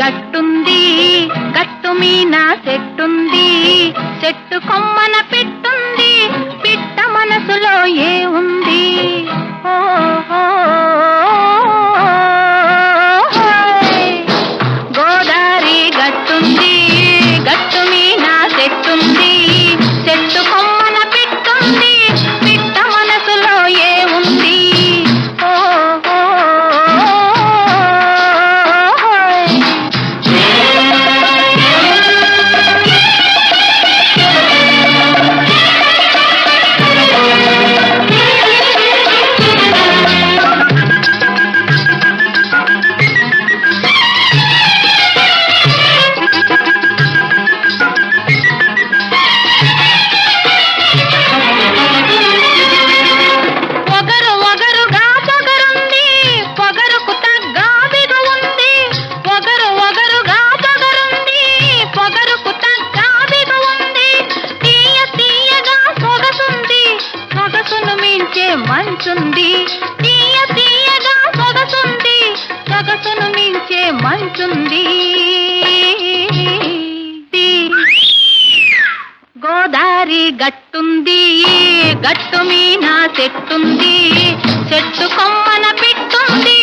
గట్టుంది, గట్టు మీన చెట్టుంది, చెట్టు కొమ్మన పిట్టుంది, పిట్ట మనసులో ఏ ఉంది? గోదారి గట్టుంది, గట్టు మీన చెట్టుంది, చెట్టు కొమ్మన పిట్టుంది, పిట్ట మనసులో ఏ ఉంది? మంచుంది తీయ తీయగా సొగసుంది, సొగసును మించే మంచుంది. గోదారి గట్టుంది, గట్టు మీన చెట్టుంది, చెట్టు కొమ్మన పిట్టుంది,